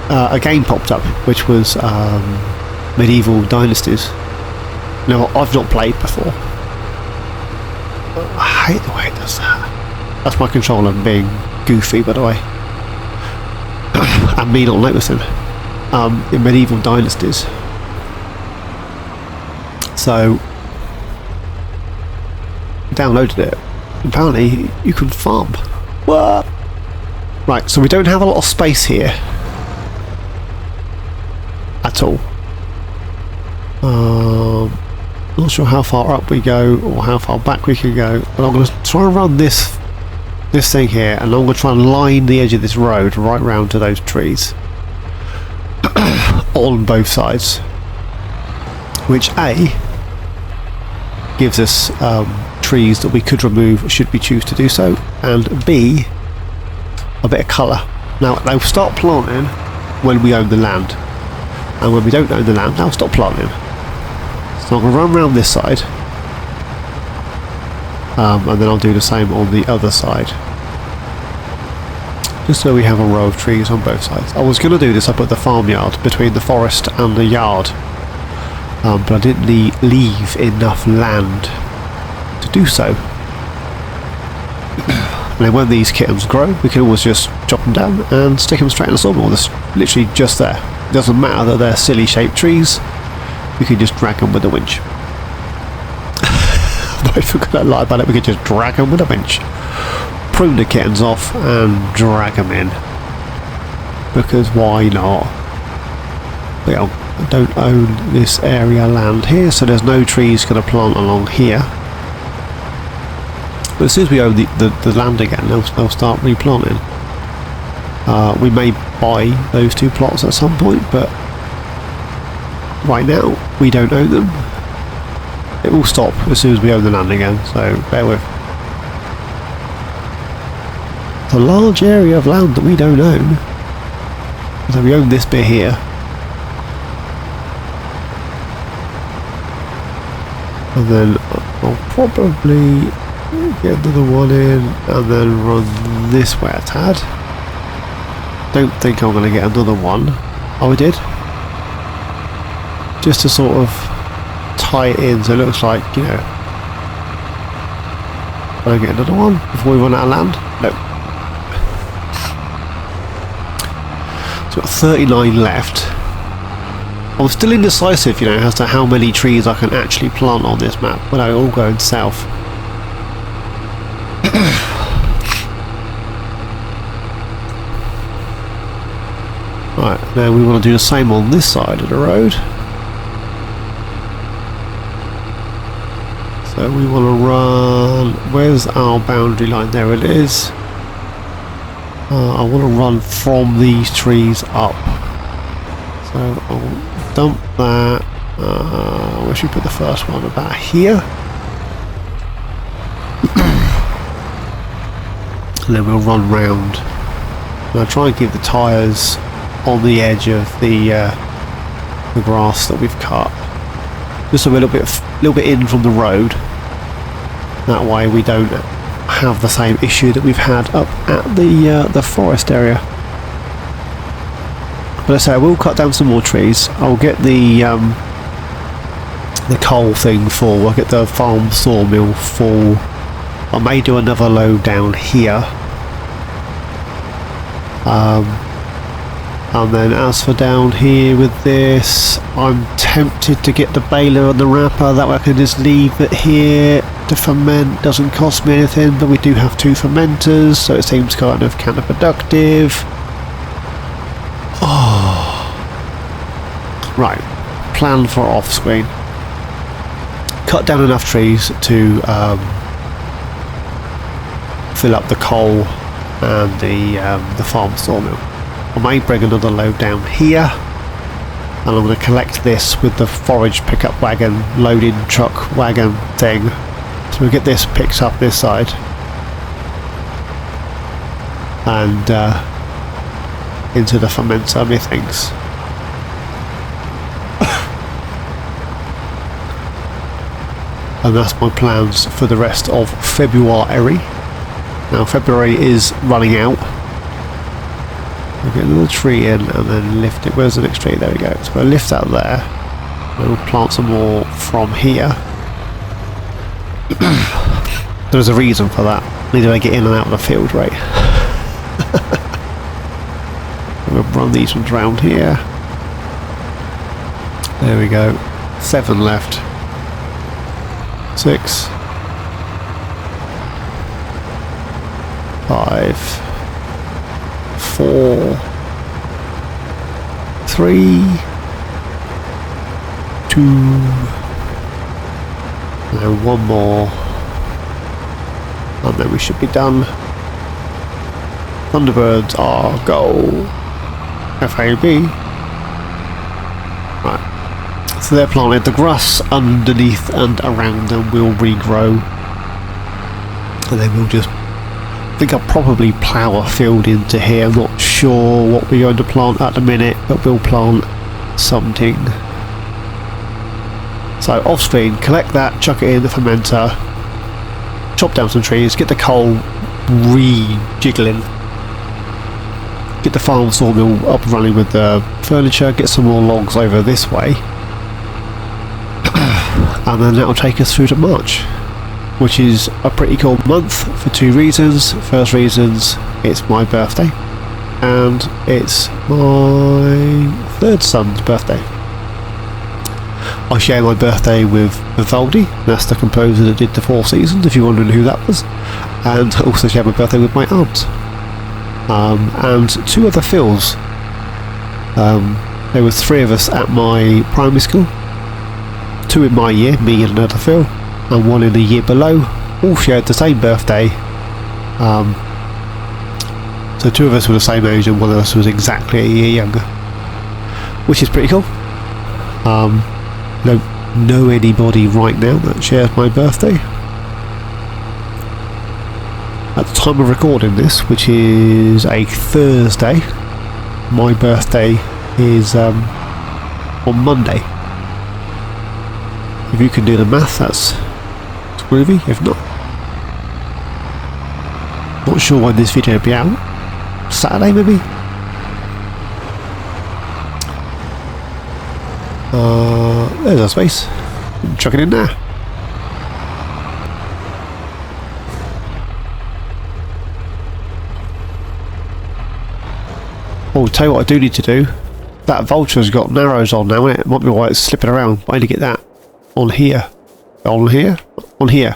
a game popped up which was Medieval Dynasties. Now I've not played before. I hate the way it does that. That's my controller being goofy, by the way. And me not noticing. In Medieval Dynasties. So downloaded it. Apparently you can farm. What? Right, so we don't have a lot of space here at all. Not sure how far up we go or how far back we can go, but I'm going to try and run this thing here, and I'm going to try and line the edge of this road right round to those trees on both sides, which A, gives us trees that we could remove should we choose to do so, and B, a bit of colour. Now they'll start planting when we own the land, and when we don't own the land they'll stop planting. So I'm going to run around this side, and then I'll do the same on the other side, just so we have a row of trees on both sides. I was going to do this up at the farmyard between the forest and the yard, but I didn't leave enough land to do so. And then when these kittens grow, we can always just chop them down and stick them straight in the sawmill. That's literally just there. It doesn't matter that they're silly shaped trees, we can just drag them with a winch. I forgot to lie about it, we could just drag them with a winch. Prune the kittens off and drag them in. Because why not? Well, I don't own this area land here, so there's no trees going to plant along here. But as soon as we own the land again, they'll start replanting. We may buy those 2 plots at some point, but right now we don't own them. It will stop as soon as we own the land again, so bear with. It's a large area of land that we don't own. So we own this bit here. And then I'll probably get another one in and then run this way a tad. Don't think I'm going to get another one. Oh, I did. Just to sort of tie it in so it looks like, you know. Will I get another one before we run out of land? No. So we've got 39 left. I'm still indecisive, you know, as to how many trees I can actually plant on this map without it all going south. Right, now we want to do the same on this side of the road. So we want to run... Where's our boundary line? There it is. I want to run from these trees up. So I'll dump that. Where should we put the first one? About here. And then we'll run round. And I'll try and keep the tyres on the edge of the grass that we've cut. Just a little bit in from the road. That way we don't have the same issue that we've had up at the forest area. But I say I will cut down some more trees. I'll get the coal thing full. I'll get the farm sawmill full. I may do another load down here. And then as for down here with this, I'm tempted to get the baler and the wrapper. That way I can just leave it here to ferment. Doesn't cost me anything, but we do have 2 fermenters, so it seems kind of counterproductive. Oh. Right, plan for off screen. Cut down enough trees to fill up the coal and the farm sawmill. I may bring another load down here, and I'm going to collect this with the forage pickup wagon, loading truck wagon thing. So we'll get this picked up this side, and into the fermenter methinks. And that's my plans for the rest of February. Now February is running out. We'll get another tree in and then lift it. Where's the next tree? There we go. So we'll lift that there. And we'll plant some more from here. There's a reason for that. Neither I get in and out of the field, right? We'll run these ones around here. There we go. 7 left. 6. 5. 4. 3. 2. And one more. And then we should be done. Thunderbirds are go. FAB. Right. So they're planted. The grass underneath and around them will regrow. And then we'll just... I think I'll probably plough a field into here. I'm not sure what we're going to plant at the minute, but we'll plant something. So off screen, collect that, chuck it in the fermenter, chop down some trees, get the coal re-jiggling, get the farm sawmill up and running with the furniture, get some more logs over this way, and then that'll take us through to March, which is a pretty cool month for 2 reasons. First reason's it's my birthday, and it's my 3rd son's birthday. I share my birthday with Vivaldi, that's the composer that did the 4 Seasons, if you're wondering who that was, and I also share my birthday with my aunt, and 2 other Phils. There were 3 of us at my primary school, 2 in my year, me and another Phil, and 1 in the year below, all shared the same birthday. So two of us were the same age and one of us was exactly a year younger, which is pretty cool. Don't know anybody right now that shares my birthday. At the time of recording this, which is a Thursday, my birthday is on Monday. If you can do the math, that's groovy. If not, not sure when this video will be out. Saturday maybe? There's our space. Chuck it in there. Oh, tell you what I do need to do. That vulture's got narrows on now, innit? It might be why it's slipping around. I need to get that on here. On here? On here.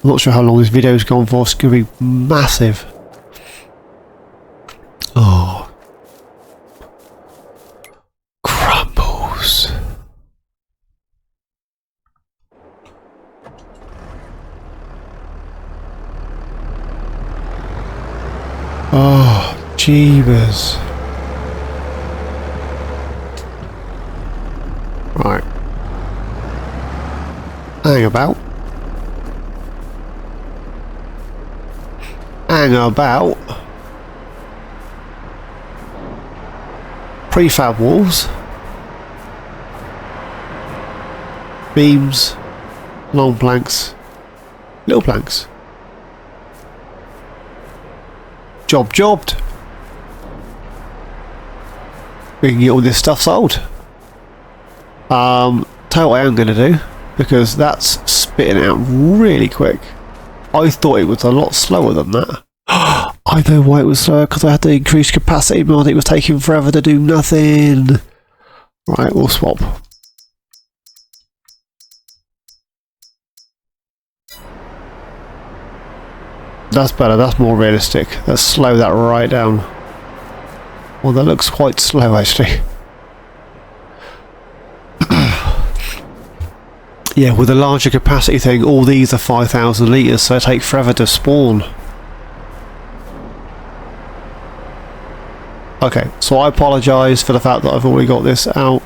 I'm not sure how long this video's gone for. It's going to be massive. Oh. Crumbles. Oh, jeebus. Right. Hang about. Hang about. Prefab walls. Beams. Long planks. Little planks. Jobbed. We can get all this stuff sold. Tell you what I am going to do, because that's spitting out really quick. I thought it was a lot slower than that. I know why it was slower, because I had to increase capacity mod. It was taking forever to do nothing. Right, we'll swap. That's better, that's more realistic. Let's slow that right down. Well, that looks quite slow actually. Yeah, with a larger capacity thing, all these are 5,000 litres, so they take forever to spawn. Okay, so I apologise for the fact that I've already got this out.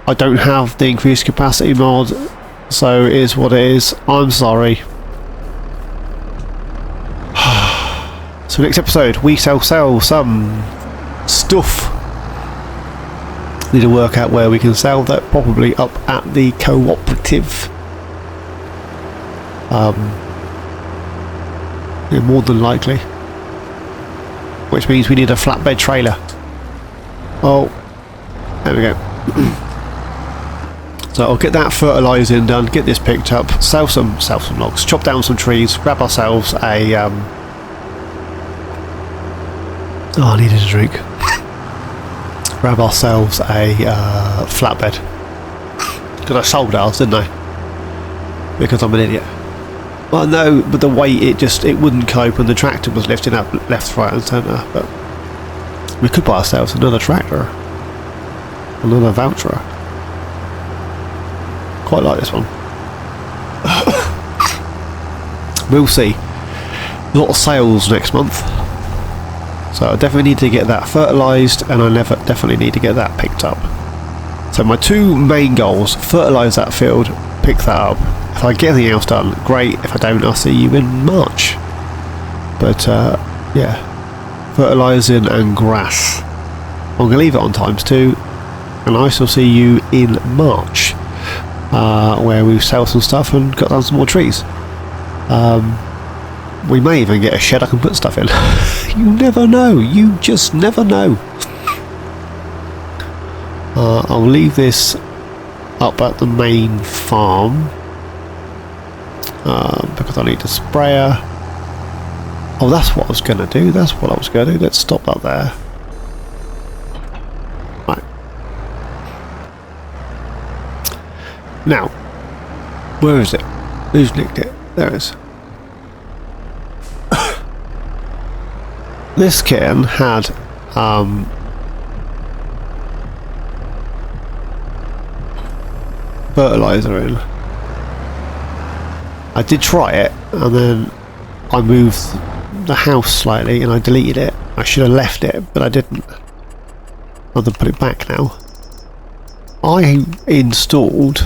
I don't have the increased capacity mod, so it is what it is. I'm sorry. So next episode, we sell some stuff. Need to work out where we can sell that, probably up at the cooperative. Yeah, more than likely. Which means we need a flatbed trailer. Oh, there we go. So I'll get that fertilising done, get this picked up, sell some logs, chop down some trees, grab ourselves a oh, I needed a drink. Grab ourselves a flatbed. Because I sold ours, didn't I? Because I'm an idiot. Well, no, but the weight, it wouldn't cope, and the tractor was lifting up left, right and centre. But we could buy ourselves another tractor. Another voucher. Quite like this one. We'll see. A lot of sales next month. So I definitely need to get that fertilised, and I definitely need to get that picked up. So my two main goals: fertilise that field, pick that up. If I get anything else done, great. If I don't, I'll see you in March. But yeah, fertilising and grass. I'm going to leave it on ×2, and I shall see you in March, where we sell some stuff and cut down some more trees. We may even get a shed I can put stuff in. You never know. You just never know. I'll leave this up at the main farm because I need a sprayer. Oh, that's what I was going to do. That's what I was going to do. Let's stop that there. Right. Now, where is it? Who's nicked it? There it is. This kitten had fertiliser in. I did try it, and then I moved the house slightly and I deleted it. I should have left it, but I didn't. I'll put it back now. I installed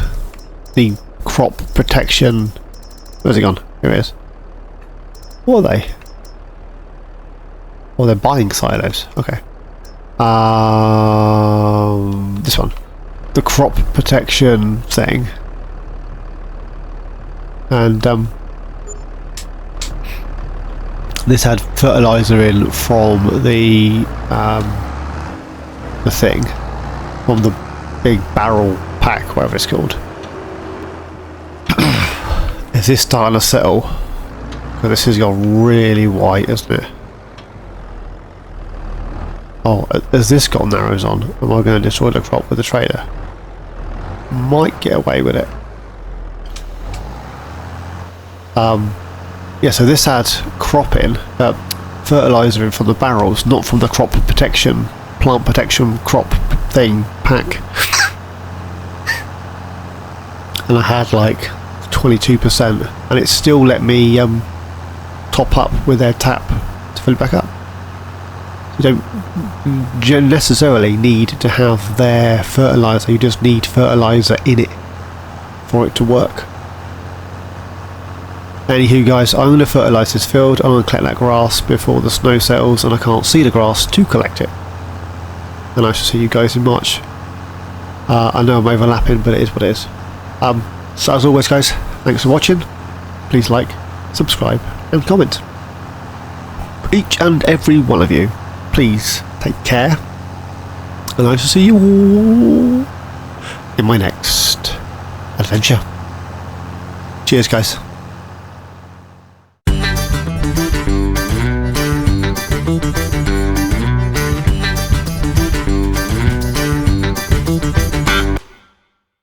the crop protection. Where's it gone? Here it is. What are they? Oh, they're buying silos. Okay. This one. The crop protection thing. And this had fertilizer in from the thing, from the big barrel pack, whatever it's called. Is this starting to settle? Because this has gone really white, isn't it? Oh, has this got narrows on? Am I going to destroy the crop with the trailer? Might get away with it. Yeah, so this had fertilizer in from the barrels, not from the crop protection, plant protection crop thing pack. And I had like 22%, and it still let me top up with their tap to fill it back up. You don't necessarily need to have their fertilizer, you just need fertilizer in it for it to work. Anywho guys, I'm going to fertilise this field. I'm going to collect that grass before the snow settles and I can't see the grass to collect it. And I shall see you guys in March. I know I'm overlapping, but it is what it is. So as always guys, thanks for watching. Please like, subscribe and comment. Each and every one of you, please take care. And I shall see you all in my next adventure. Cheers guys.